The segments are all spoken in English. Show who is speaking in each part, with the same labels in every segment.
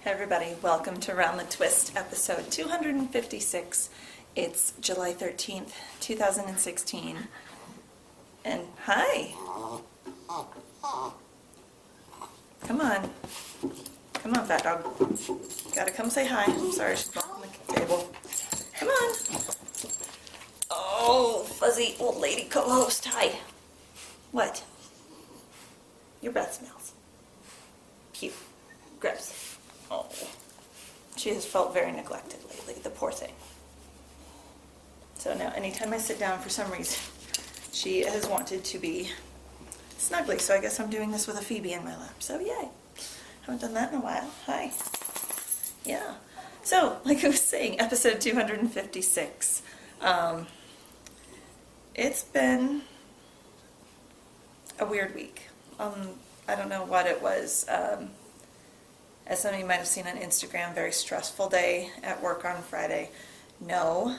Speaker 1: Hey everybody, welcome to Round the Twist, episode 256. It's July 13th, 2016. And hi! Come on. Come on, fat dog. Gotta come say hi. I'm sorry, she's on the table. Come on! Oh, fuzzy old lady co-host, hi. What? Your breath smells. Cute. Gross. Oh, she has felt very neglected lately, the poor thing. So now anytime I sit down for some reason, she has wanted to be snuggly, so I guess I'm doing this with a Phoebe in my lap, so yay. Haven't done that in a while. Hi. Yeah. So, like I was saying, episode 256. It's been a weird week. I don't know what it was. As some of you might have seen on Instagram, very stressful day at work on Friday. No,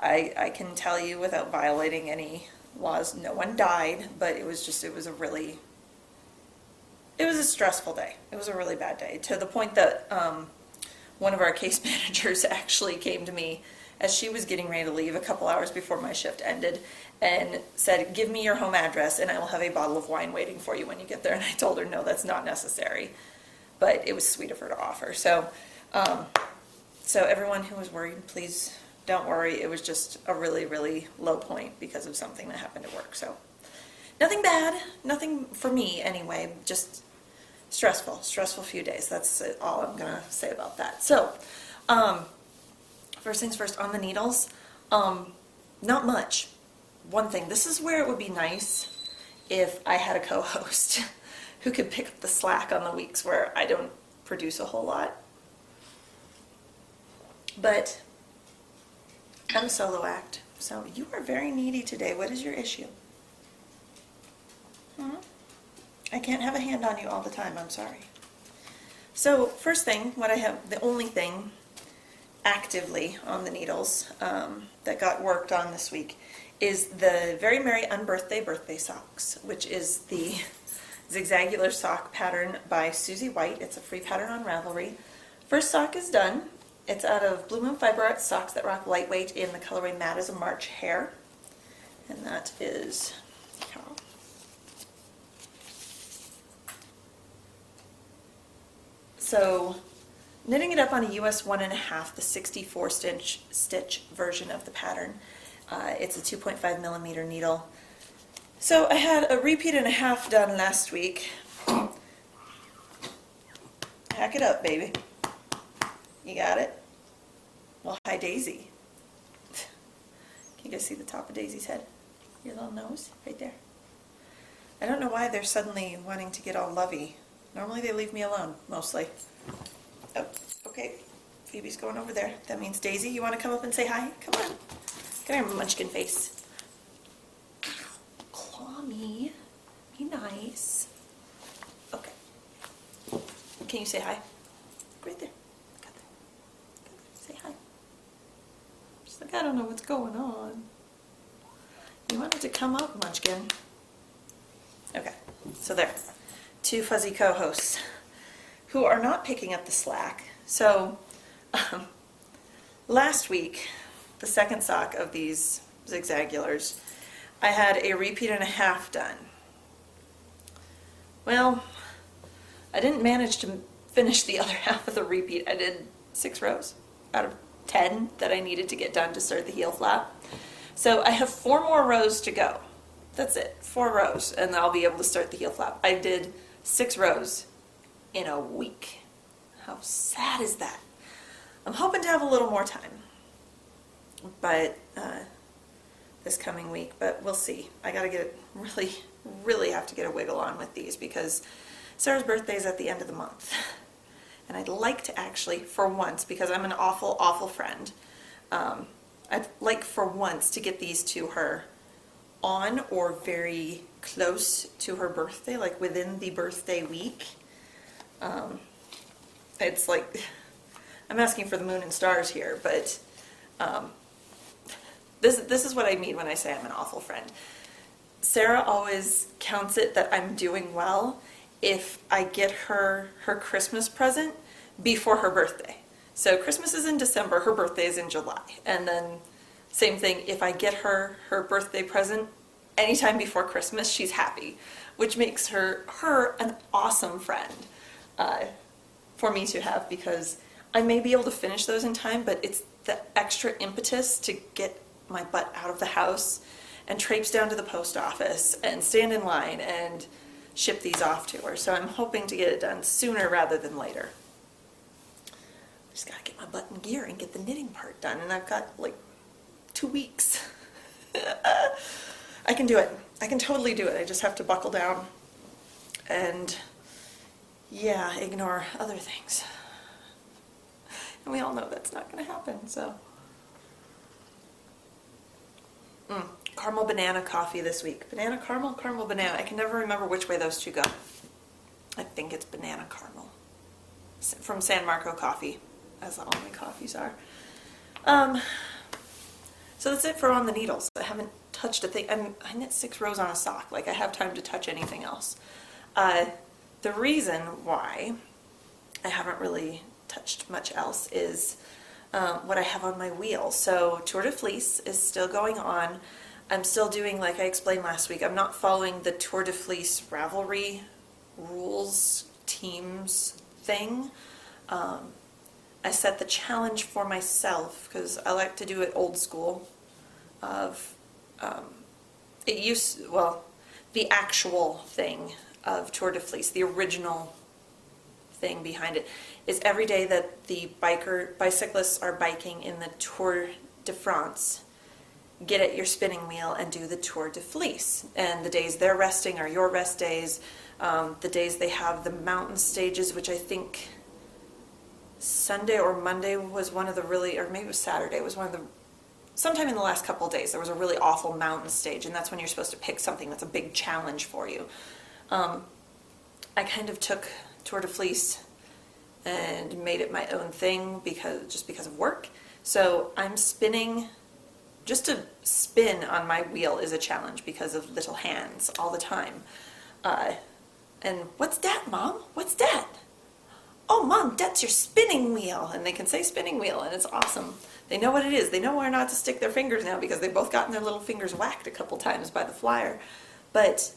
Speaker 1: I can tell you without violating any laws, no one died, but it was a stressful day. It was a really bad day, to the point that one of our case managers actually came to me as she was getting ready to leave a couple hours before my shift ended and said, "Give me your home address and I will have a bottle of wine waiting for you when you get there." And I told her, no, that's not necessary. But it was sweet of her to offer. So, so everyone who was worried, please don't worry. It was just a really, really low point because of something that happened at work. So nothing bad, nothing for me anyway, just stressful few days. That's all I'm going to say about that. So, first things first, on the needles, not much. One thing, this is where it would be nice if I had a co-host who could pick up the slack on the weeks where I don't produce a whole lot. But I'm a solo act, so you are very needy today. What is your issue? I can't have a hand on you all the time, I'm sorry. So first thing, the only thing actively on the needles that got worked on this week is the Very Merry Unbirthday Birthday Socks, which is the Zigzagular sock pattern by Susie White. It's a free pattern on Ravelry. First sock is done. It's out of Blue Moon Fiber Arts Socks that rock lightweight in the colorway Matte as a March Hare. And that is Carol. So knitting it up on a US 1.5, the 64 stitch version of the pattern. It's a 2.5 millimeter needle. So I had a repeat and a half done last week. Hack it up, baby. You got it? Well, hi, Daisy. Can you guys see the top of Daisy's head? Your little nose, right there. I don't know why they're suddenly wanting to get all lovey. Normally they leave me alone, mostly. Oh, okay. Phoebe's going over there. That means Daisy, you want to come up and say hi? Come on. Come here, munchkin face. Me. Be nice. Okay. Can you say hi? Right there. Got there. Say hi. She's like, I don't know what's going on. You wanted to come up, Munchkin. Okay. So there. Two fuzzy co-hosts who are not picking up the slack. So, last week, the second sock of these Zigzagulars, I had a repeat and a half done. Well, I didn't manage to finish the other half of the repeat. I did 6 rows out of 10 that I needed to get done to start the heel flap. So I have 4 more rows to go. That's it, 4 rows, and I'll be able to start the heel flap. I did 6 rows in a week. How sad is that? I'm hoping to have a little more time, but this coming week, but we'll see. I gotta get really have to get a wiggle on with these because Sarah's birthday is at the end of the month. And I'd like to actually, for once, because I'm an awful friend, I'd like for once to get these to her on or very close to her birthday, like within the birthday week. It's like, I'm asking for the moon and stars here, but This is what I mean when I say I'm an awful friend. Sarah always counts it that I'm doing well, if I get her her Christmas present before her birthday. So Christmas is in December, her birthday is in July. And then same thing, if I get her her birthday present anytime before Christmas, she's happy, which makes her an awesome friend for me to have, because I may be able to finish those in time, but it's the extra impetus to get my butt out of the house and traipse down to the post office and stand in line and ship these off to her. So I'm hoping to get it done sooner rather than later. Just gotta get my butt in gear and get the knitting part done, and I've got like 2 weeks. I can do it. I can totally do it. I just have to buckle down and, yeah, ignore other things. And we all know that's not going to happen, so. Caramel banana coffee this week. Banana caramel, caramel banana. I can never remember which way those two go. I think it's banana caramel. From San Marco Coffee, as all my coffees are. So that's it for On the Needles. I haven't touched a thing. I knit 6 rows on a sock. Like, I have time to touch anything else. The reason why I haven't really touched much else is what I have on my wheel. So Tour de Fleece is still going on. I'm still doing, like I explained last week, I'm not following the Tour de Fleece Ravelry rules teams thing. I set the challenge for myself because I like to do it old school of the actual thing of Tour de Fleece, the original thing behind it, is every day that the bicyclists are biking in the Tour de France, get at your spinning wheel and do the Tour de Fleece. And the days they're resting are your rest days. The days they have the mountain stages, which I think Sunday or Monday was one of the really, or maybe it was Saturday, was one of the, sometime in the last couple of days, there was a really awful mountain stage, and that's when you're supposed to pick something that's a big challenge for you. I kind of took Tour de Fleece and made it my own thing just because of work. So I'm spinning, just to spin on my wheel is a challenge because of little hands all the time. And what's that, Mom? What's that? Oh, Mom, that's your spinning wheel. And they can say spinning wheel, and it's awesome. They know what it is. They know where not to stick their fingers now because they've both gotten their little fingers whacked a couple times by the flyer. But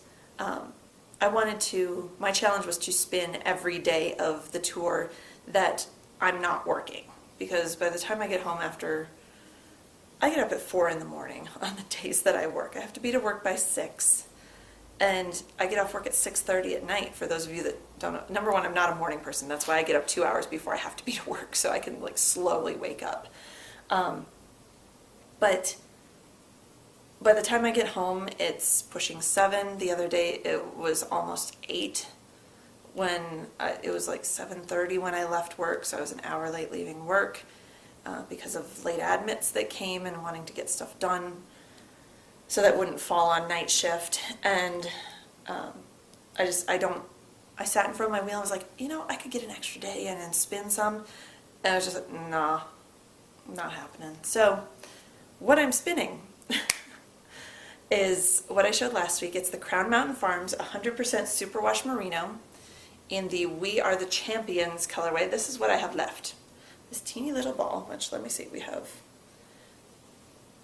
Speaker 1: my challenge was to spin every day of the tour that I'm not working. Because by the time I get home I get up at 4 in the morning on the days that I work. I have to be to work by 6. And I get off work at 6:30 at night, for those of you that don't know. Number one, I'm not a morning person. That's why I get up 2 hours before I have to be to work, so I can like slowly wake up. But by the time I get home, it's pushing 7. The other day it was almost 8 when it was like 7:30 when I left work, so I was an hour late leaving work because of late admits that came and wanting to get stuff done so that wouldn't fall on night shift. And I sat in front of my wheel and was like, I could get an extra day in and spin some. And I was just like, nah, not happening. So what I'm spinning is what I showed last week. It's the Crown Mountain Farms 100% Superwash Merino in the We Are the Champions colorway. This is what I have left. This teeny little ball, which, let me see, we have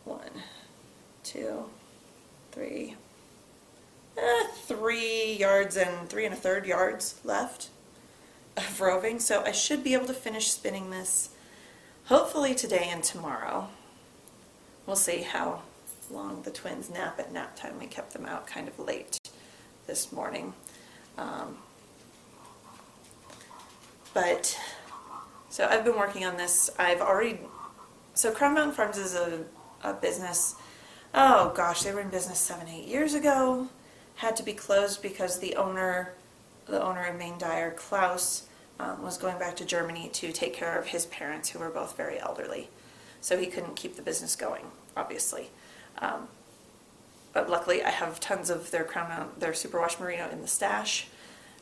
Speaker 1: 1, 2, 3, 3 yards and 3 1/3 yards left of roving. So I should be able to finish spinning this hopefully today and tomorrow. We'll see how long the twins nap at nap time. We kept them out kind of late this morning. So I've been working on this. So Crown Mountain Farms is a business. Oh gosh, they were in business 7-8 years ago. Had to be closed because the owner in Maine Dyer, Klaus, was going back to Germany to take care of his parents, who were both very elderly. So he couldn't keep the business going, obviously. But luckily I have tons of their their Superwash Merino in the stash,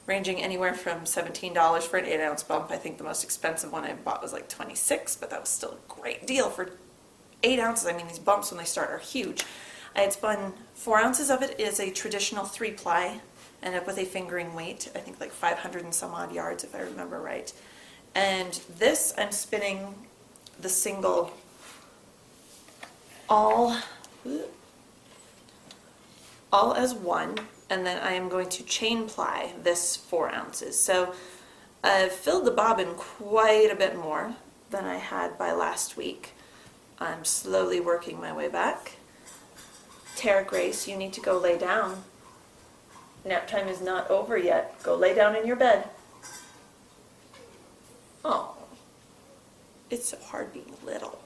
Speaker 1: ranging anywhere from $17 for an 8-ounce bump. I think the most expensive one I bought was like $26, but that was still a great deal for 8 ounces. I mean, these bumps when they start are huge. I had spun 4 ounces of it is a traditional 3-ply, ended up with a fingering weight, I think like 500 and some odd yards if I remember right. And this I'm spinning the single all as one, and then I am going to chain ply this 4 ounces. So I've filled the bobbin quite a bit more than I had by last week. I'm slowly working my way back. Tara Grace, you need to go lay down. Nap time is not over yet. Go lay down in your bed. Oh, it's so hard being little.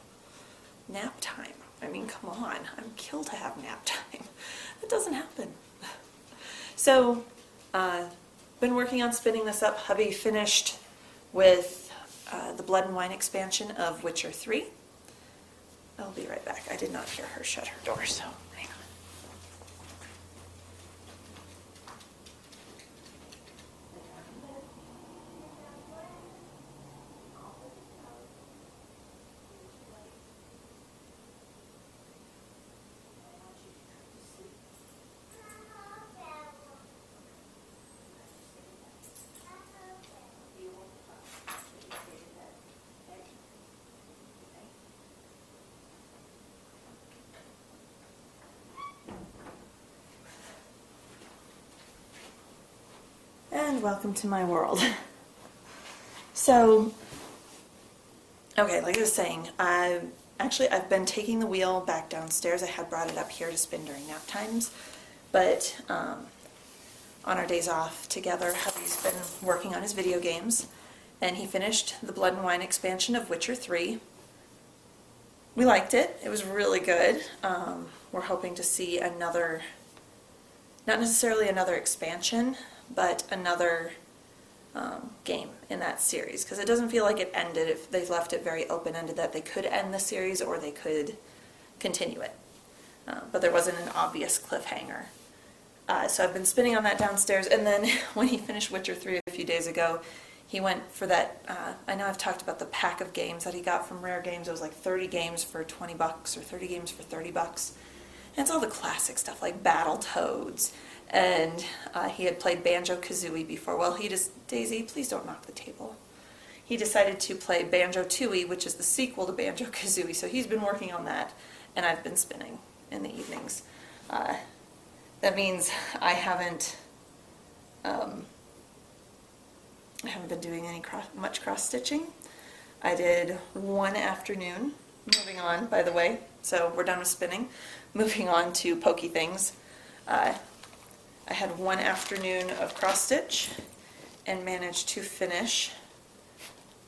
Speaker 1: Nap time. I mean, come on. I'm killed to have nap time. That doesn't happen. So, been working on spinning this up. Hubby finished with the Blood and Wine expansion of Witcher 3. I'll be right back. I did not hear her shut her door, so hang on. And welcome to my world. So, okay, like I was saying, I've been taking the wheel back downstairs. I had brought it up here to spin during nap times, but on our days off together, hubby's been working on his video games, and he finished the Blood and Wine expansion of Witcher 3. We liked it. It was really good. We're hoping to see another, not necessarily another expansion, but another game in that series, because it doesn't feel like it ended. If they've left it very open-ended that they could end the series or they could continue it, but there wasn't an obvious cliffhanger. So I've been spinning on that downstairs, and then when he finished Witcher 3 a few days ago, he went for that, I know I've talked about the pack of games that he got from Rare Games. It was like 30 games for 20 bucks or 30 games for 30 bucks. And it's all the classic stuff like Battletoads, and he had played Banjo-Kazooie before. Well, Daisy, please don't knock the table. He decided to play Banjo-Tooie, which is the sequel to Banjo-Kazooie, so he's been working on that, and I've been spinning in the evenings. That means I haven't been doing much cross-stitching. I did one afternoon, moving on, by the way, so we're done with spinning. Moving on to pokey things. I had one afternoon of cross-stitch and managed to finish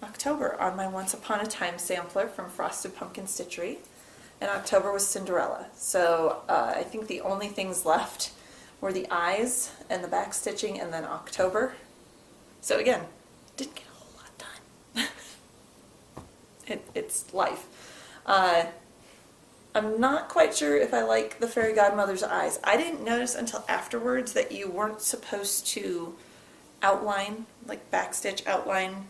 Speaker 1: October on my Once Upon a Time sampler from Frosted Pumpkin Stitchery, and October was Cinderella. So I think the only things left were the eyes and the back stitching, and then October. So again, didn't get a whole lot done. It's life. I'm not quite sure if I like the fairy godmother's eyes. I didn't notice until afterwards that you weren't supposed to outline, like backstitch outline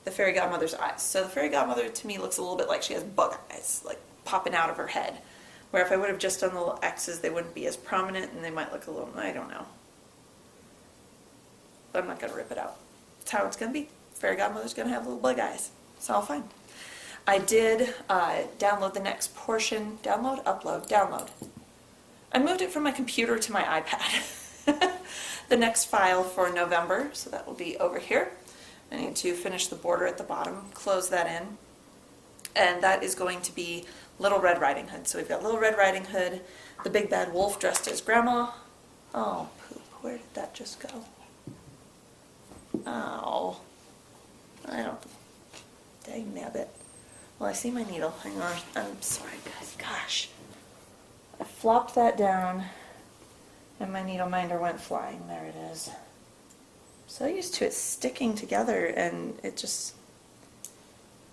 Speaker 1: the fairy godmother's eyes. So the fairy godmother to me looks a little bit like she has bug eyes, like popping out of her head. Where if I would have just done the little X's, they wouldn't be as prominent and they might look a little, I don't know. But I'm not going to rip it out. It's how it's going to be. Fairy godmother's going to have little bug eyes. It's all fine. I did download the next portion. Download. I moved it from my computer to my iPad. The next file for November, so that will be over here. I need to finish the border at the bottom, close that in, and that is going to be Little Red Riding Hood. So we've got Little Red Riding Hood, the big bad wolf dressed as Grandma. Oh, poop, where did that just go? Oh, I don't, dang nabbit. Well, I see my needle. Hang on. I'm sorry, guys. Gosh. I flopped that down, and my needle minder went flying. There it is. So used to it sticking together, and it just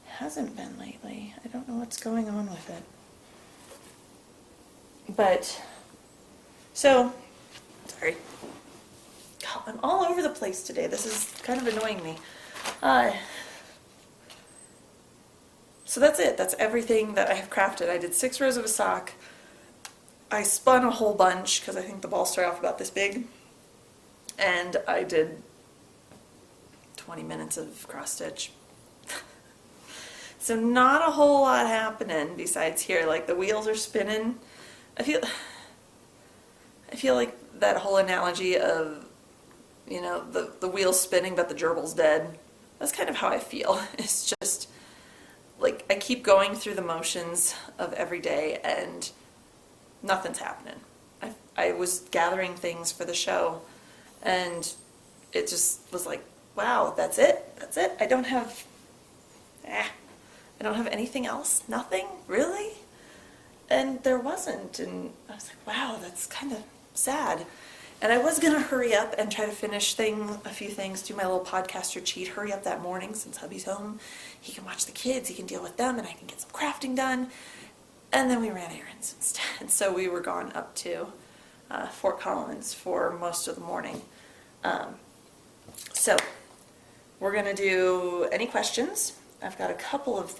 Speaker 1: hasn't been lately. I don't know what's going on with it. But, so, sorry. God, I'm all over the place today. This is kind of annoying me. So that's it. That's everything that I have crafted. I did 6 rows of a sock. I spun a whole bunch because I think the balls start off about this big. and I did 20 minutes of cross stitch. So not a whole lot happening besides here. Like the wheels are spinning. I feel like that whole analogy of, you know, the wheel's spinning but the gerbil's dead. That's kind of how I feel. It's just like I keep going through the motions of every day and nothing's happening. I was gathering things for the show and it just was like, wow, that's it? That's it? I don't have anything else? Nothing? Really? And there wasn't. And I was like, wow, that's kind of sad. And I was going to hurry up and try to finish a few things, do my little podcaster cheat, hurry up that morning since hubby's home. He can watch the kids, he can deal with them, and I can get some crafting done. And then we ran errands instead. So we were gone up to Fort Collins for most of the morning. So we're going to do any questions. I've got a couple of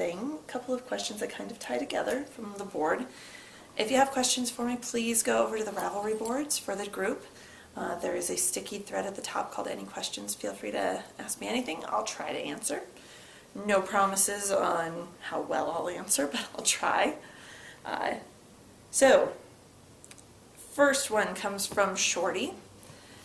Speaker 1: questions that kind of tie together from the board. If you have questions for me, please go over to the Ravelry boards for the group. There is a sticky thread at the top called Any Questions. Feel free to ask me anything. I'll try to answer. No promises on how well I'll answer, but I'll try. So, first one comes from Shorty.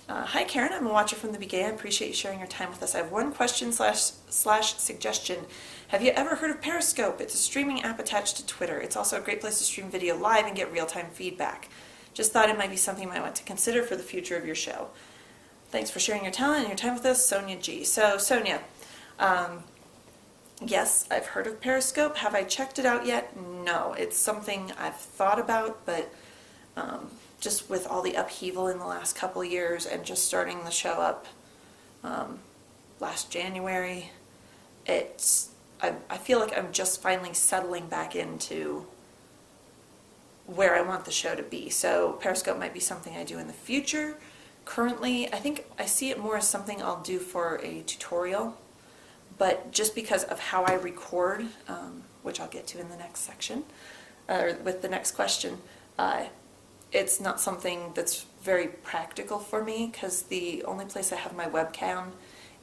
Speaker 1: Hi Karen, I'm a watcher from the beginning. I appreciate you sharing your time with us. I have one question slash suggestion. Have you ever heard of Periscope? It's a streaming app attached to Twitter. It's also a great place to stream video live and get real-time feedback. Just thought it might be something you might want to consider for the future of your show. Thanks for sharing your talent and your time with us, Sonia G. So Sonia, yes, I've heard of Periscope. Have I checked it out yet? No. It's something I've thought about, but just with all the upheaval in the last couple of years and just starting the show up last January, I feel like I'm just finally settling back into where I want the show to be. So Periscope might be something I do in the future. Currently, I think I see it more as something I'll do for a tutorial, but just because of how I record, which I'll get to in the next section, or with the next question, it's not something that's very practical for me because the only place I have my webcam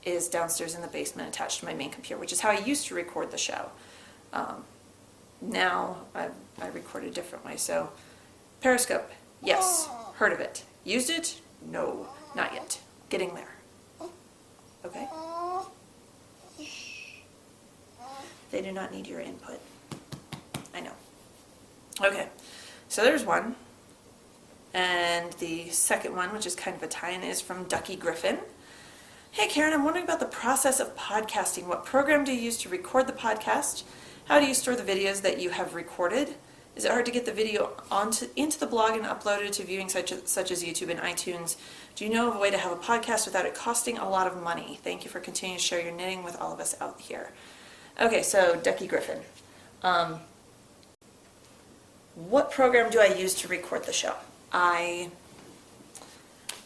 Speaker 1: is downstairs in the basement attached to my main computer, which is how I used to record the show. Now I record a different way. So Periscope, yes, heard of it. Used it? No, not yet. Getting there. Okay? They do not need your input. I know. Okay, so there's one. And the second one, which is kind of a tie-in, is from Ducky Griffin. Hey Karen, I'm wondering about the process of podcasting. What program do you use to record the podcast? How do you store the videos that you have recorded? Is it hard to get the video into the blog and uploaded to viewing such as YouTube and iTunes? Do you know of a way to have a podcast without it costing a lot of money? Thank you for continuing to share your knitting with all of us out here. Okay, so Ducky Griffin. What program do I use to record the show? Right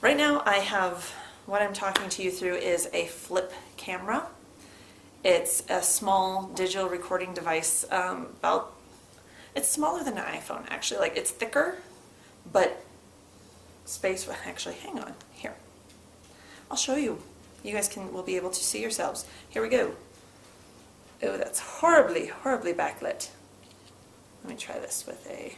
Speaker 1: now I have, what I'm talking to you through is a flip camera. It's a small digital recording device, it's smaller than an iPhone actually, like it's thicker, but actually hang on, here. I'll show you. You guys will be able to see yourselves. Here we go. Oh, that's horribly, horribly backlit. Let me try this with a...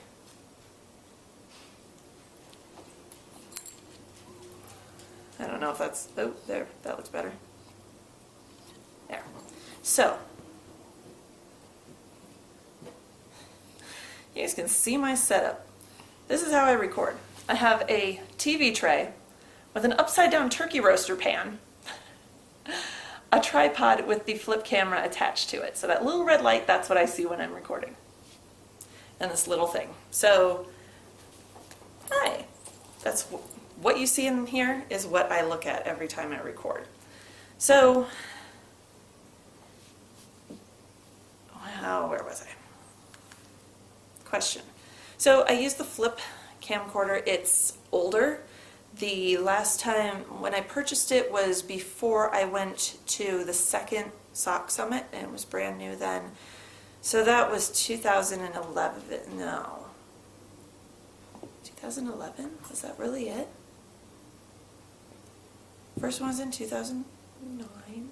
Speaker 1: I don't know if that's... Oh, there. That looks better. There. So, you guys can see my setup. This is how I record. I have a TV tray with an upside-down turkey roaster pan, a tripod with the flip camera attached to it. So that little red light, that's what I see when I'm recording. And this little thing. So, hi. That's what you see in here is what I look at every time I record. So, wow, where was I? Question. So I use the flip camcorder. It's older. The last time when I purchased it was before I went to the second Sock Summit, and it was brand new then. So that was 2011. No. 2011? Was that really it? First one was in 2009.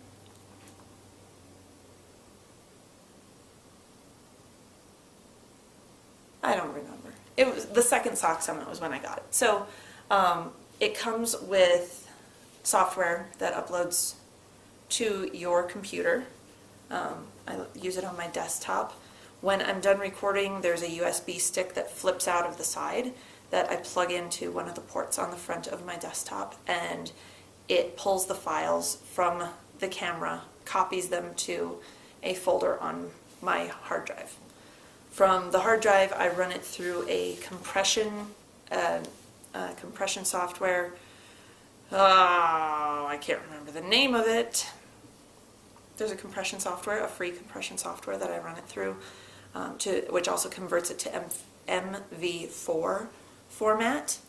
Speaker 1: I don't remember. It was the second Sock Summit was when I got it. So it comes with software that uploads to your computer. I use it on my desktop. When I'm done recording, there's a USB stick that flips out of the side that I plug into one of the ports on the front of my desktop, and it pulls the files from the camera, copies them to a folder on my hard drive. From the hard drive, I run it through a compression software. I can't remember the name of it. There's a compression software, a free compression software that I run it through, which also converts it to MV4 format,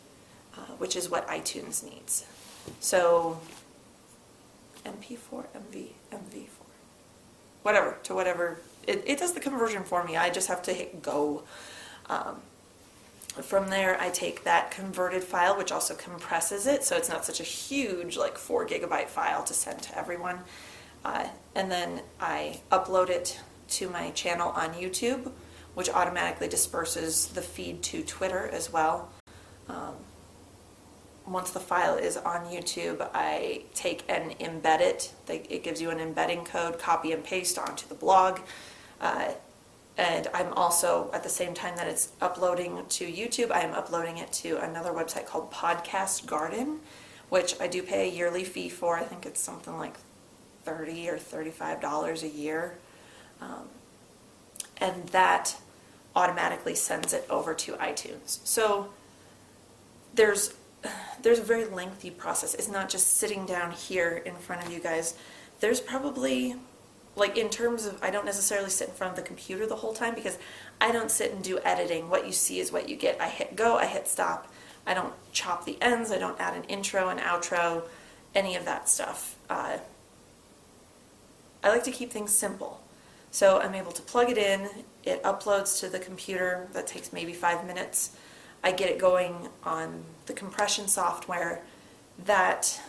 Speaker 1: which is what iTunes needs. So MP4, MV4, whatever. It does the conversion for me. I just have to hit go. From there, I take that converted file, which also compresses it, so it's not such a huge, like 4 gigabyte file to send to everyone. And then I upload it to my channel on YouTube, which automatically disperses the feed to Twitter as well. Once the file is on YouTube, I take and embed it. It gives you an embedding code, copy and paste onto the blog. And I'm also, at the same time that it's uploading to YouTube, I am uploading it to another website called Podcast Garden, which I do pay a yearly fee for. I think it's something like $30 or $35 a year. And that automatically sends it over to iTunes. So there's a very lengthy process. It's not just sitting down here in front of you guys. There's probably, like, in terms of, I don't necessarily sit in front of the computer the whole time because I don't sit and do editing. What you see is what you get. I hit go, I hit stop. I don't chop the ends. I don't add an intro, an outro, any of that stuff. I like to keep things simple. So I'm able to plug it in. It uploads to the computer. That takes maybe 5 minutes. I get it going on the compression software that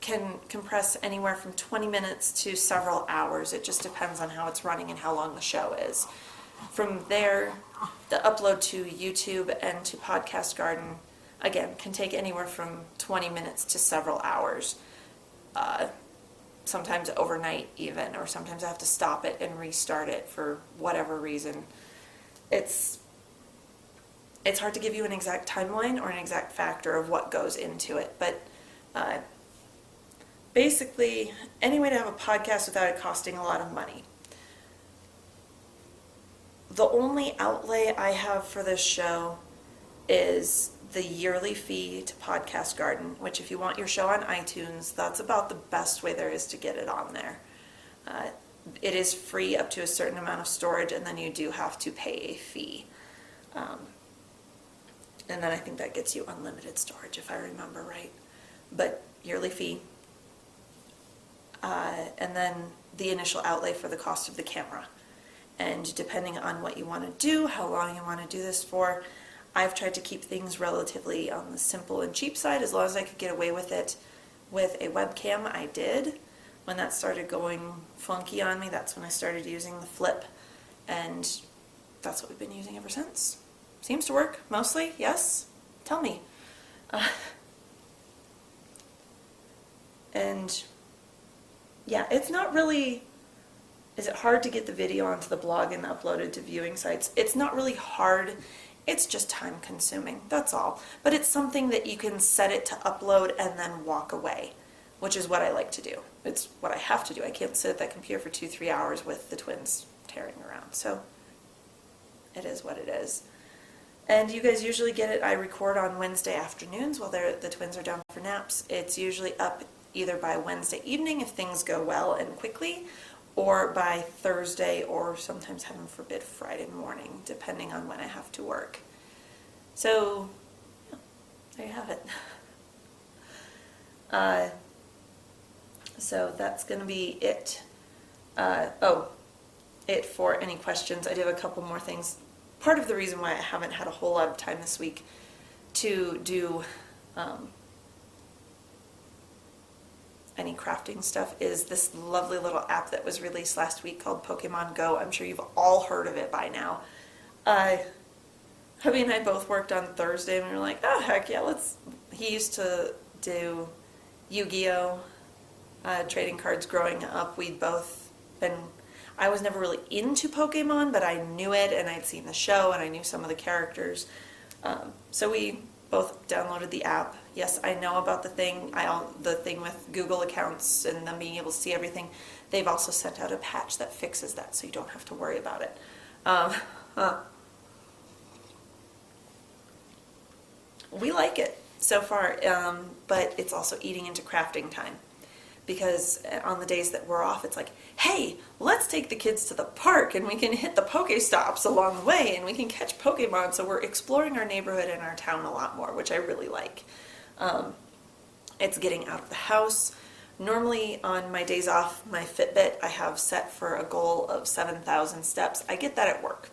Speaker 1: can compress anywhere from 20 minutes to several hours. It just depends on how it's running and how long the show is. From there, the upload to YouTube and to Podcast Garden, again, can take anywhere from 20 minutes to several hours. Sometimes overnight even, or sometimes I have to stop it and restart it for whatever reason. It's hard to give you an exact timeline or an exact factor of what goes into it, but basically, any way to have a podcast without it costing a lot of money. The only outlay I have for this show is the yearly fee to Podcast Garden, which if you want your show on iTunes, that's about the best way there is to get it on there. It is free up to a certain amount of storage, and then you do have to pay a fee. And then I think that gets you unlimited storage, if I remember right. But yearly fee. And then the initial outlay for the cost of the camera. And depending on what you want to do, how long you want to do this for, I've tried to keep things relatively on the simple and cheap side. As long as I could get away with it with a webcam, I did. When that started going funky on me, that's when I started using the flip. And that's what we've been using ever since. Seems to work, mostly, yes? Tell me. And yeah, it's not really, is it hard to get the video onto the blog and uploaded to viewing sites? It's not really hard, it's just time consuming, that's all. But it's something that you can set it to upload and then walk away, which is what I like to do. It's what I have to do. I can't sit at that computer for 2-3 hours with the twins tearing around, so it is what it is. And you guys usually get it, I record on Wednesday afternoons while the twins are down for naps. It's usually up either by Wednesday evening if things go well and quickly, or by Thursday, or sometimes, heaven forbid, Friday morning, depending on when I have to work. So, yeah, there you have it. So that's going to be it. It for any questions. I do have a couple more things. Part of the reason why I haven't had a whole lot of time this week to do any crafting stuff is this lovely little app that was released last week called Pokemon Go. I'm sure you've all heard of it by now. Hubby and I both worked on Thursday and we were like, oh heck yeah, he used to do Yu-Gi-Oh! Trading cards growing up. I was never really into Pokemon, but I knew it and I'd seen the show and I knew some of the characters. So we both downloaded the app. Yes, I know about the thing with Google accounts and them being able to see everything. They've also sent out a patch that fixes that, so you don't have to worry about it. We like it so far, but it's also eating into crafting time. Because on the days that we're off, it's like, hey, let's take the kids to the park and we can hit the Pokestops along the way and we can catch Pokemon. So we're exploring our neighborhood and our town a lot more, which I really like. It's getting out of the house. Normally on my days off, my Fitbit I have set for a goal of 7,000 steps. I get that at work.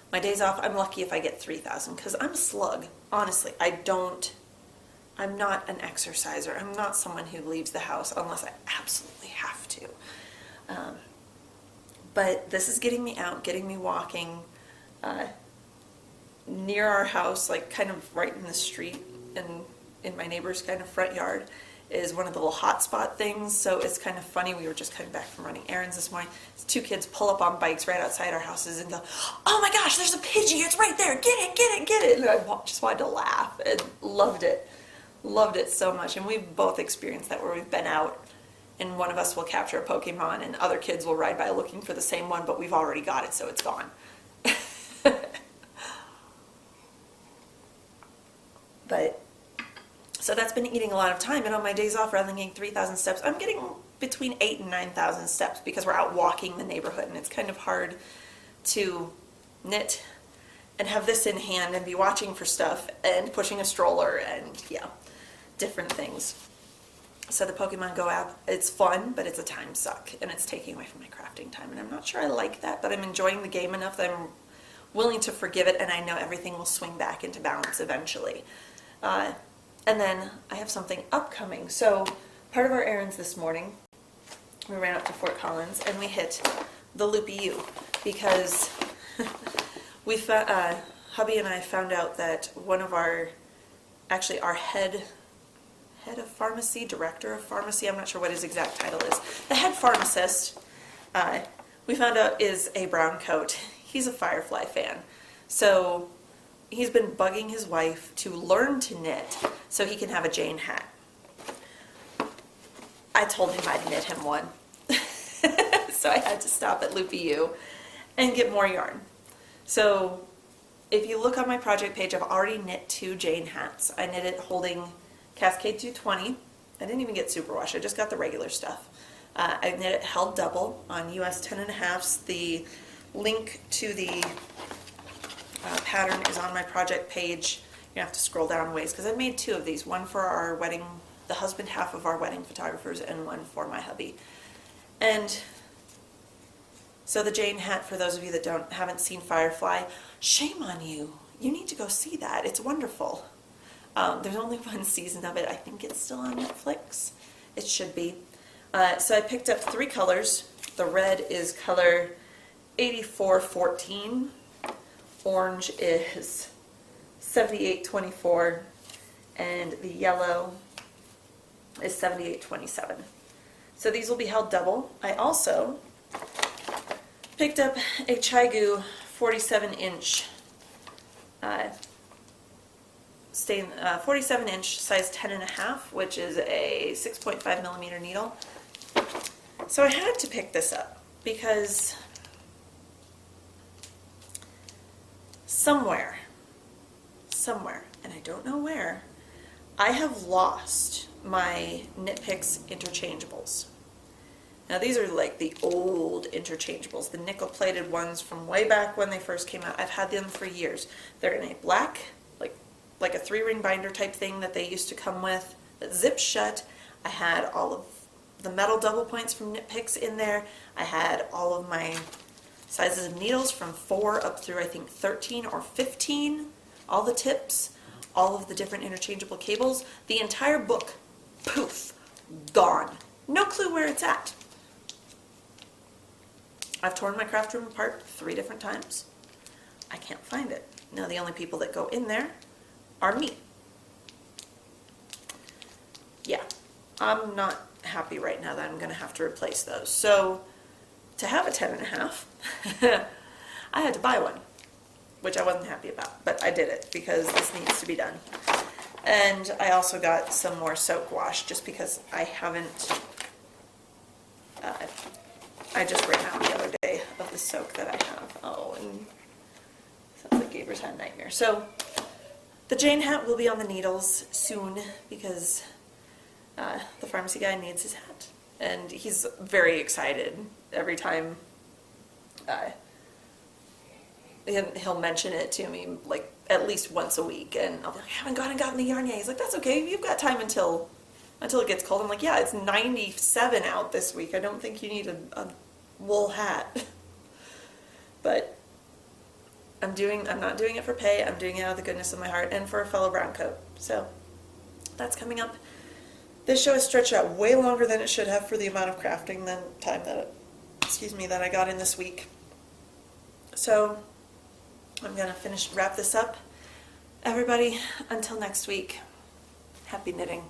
Speaker 1: My days off, I'm lucky if I get 3,000 because I'm a slug. Honestly, I'm not an exerciser. I'm not someone who leaves the house unless I absolutely have to. But this is getting me out, getting me walking. Near our house, like kind of right in the street and in my neighbor's kind of front yard, is one of the little hotspot things. So it's kind of funny. We were just coming back from running errands this morning. Two kids pull up on bikes right outside our houses and go, oh my gosh, there's a Pidgey. It's right there. Get it, get it, get it. And I just wanted to laugh and loved it. Loved it so much. And we've both experienced that where we've been out and one of us will capture a Pokemon and other kids will ride by looking for the same one, but we've already got it, so it's gone. So that's been eating a lot of time, and on my days off, rather than getting 3,000 steps, I'm getting between 8,000 and 9,000 steps because we're out walking the neighborhood, and it's kind of hard to knit and have this in hand and be watching for stuff and pushing a stroller and, yeah, different things. So the Pokemon Go app, it's fun, but it's a time suck, and it's taking away from my crafting time, and I'm not sure I like that, but I'm enjoying the game enough that I'm willing to forgive it, and I know everything will swing back into balance eventually. And then I have something upcoming. So part of our errands this morning, we ran up to Fort Collins and we hit the Loopy U because hubby and I found out that one of our head of pharmacy, director of pharmacy, I'm not sure what his exact title is, the head pharmacist, we found out is a brown coat. He's a Firefly fan. So he's been bugging his wife to learn to knit so he can have a Jane hat. I told him I'd knit him one. So I had to stop at Loopy U and get more yarn. So if you look on my project page, I've already knit 2 Jane hats. I knit it holding Cascade 220. I didn't even get superwash, I just got the regular stuff. I knit it held double on US 10.5s. The link to the pattern is on my project page. You have to scroll down a ways because I made 2 of these, one for our wedding, the husband half of our wedding photographers, and one for my hubby. And so the Jane hat, for those of you that haven't seen Firefly, shame on you. You need to go see that. It's wonderful. There's only 1 season of it. I think it's still on Netflix. It should be. So I picked up 3 colors. The red is color 8414. Orange is 7824, and the yellow is 7827. So these will be held double. I also picked up a Chaigu 47-inch 47-inch size 10.5, which is a 6.5 millimeter needle. So I had to pick this up because somewhere, and I don't know where, I have lost my Knit Picks interchangeables. Now these are like the old interchangeables, the nickel-plated ones from way back when they first came out. I've had them for years. They're in a black, like a 3-ring binder type thing that they used to come with, that zips shut. I had all of the metal double points from Knit Picks in there. I had all of my sizes of needles from 4 up through I think 13 or 15, all the tips, all of the different interchangeable cables, the entire book, poof, gone. No clue where it's at. I've torn my craft room apart 3 different times. I can't find it. Now the only people that go in there are me. Yeah, I'm not happy right now that I'm going to have to replace those. So to have a 10.5, I had to buy one, which I wasn't happy about, but I did it because this needs to be done. And I also got some more soak wash just because I haven't, I just ran out the other day of the soak that I have. Oh, and sounds like Gaber's had a nightmare. So the Jane hat will be on the needles soon because the pharmacy guy needs his hat. And he's very excited every time he'll mention it to me, like at least once a week. And I'll be like, I haven't gone and gotten the yarn yet. He's like, that's okay, you've got time until it gets cold. I'm like, yeah, it's 97 out this week. I don't think you need a wool hat. But I'm not doing it for pay. I'm doing it out of the goodness of my heart and for a fellow brown coat. So that's coming up. This show has stretched out way longer than it should have for the amount of crafting time that I got in this week. So I'm gonna wrap this up. Everybody, until next week, happy knitting.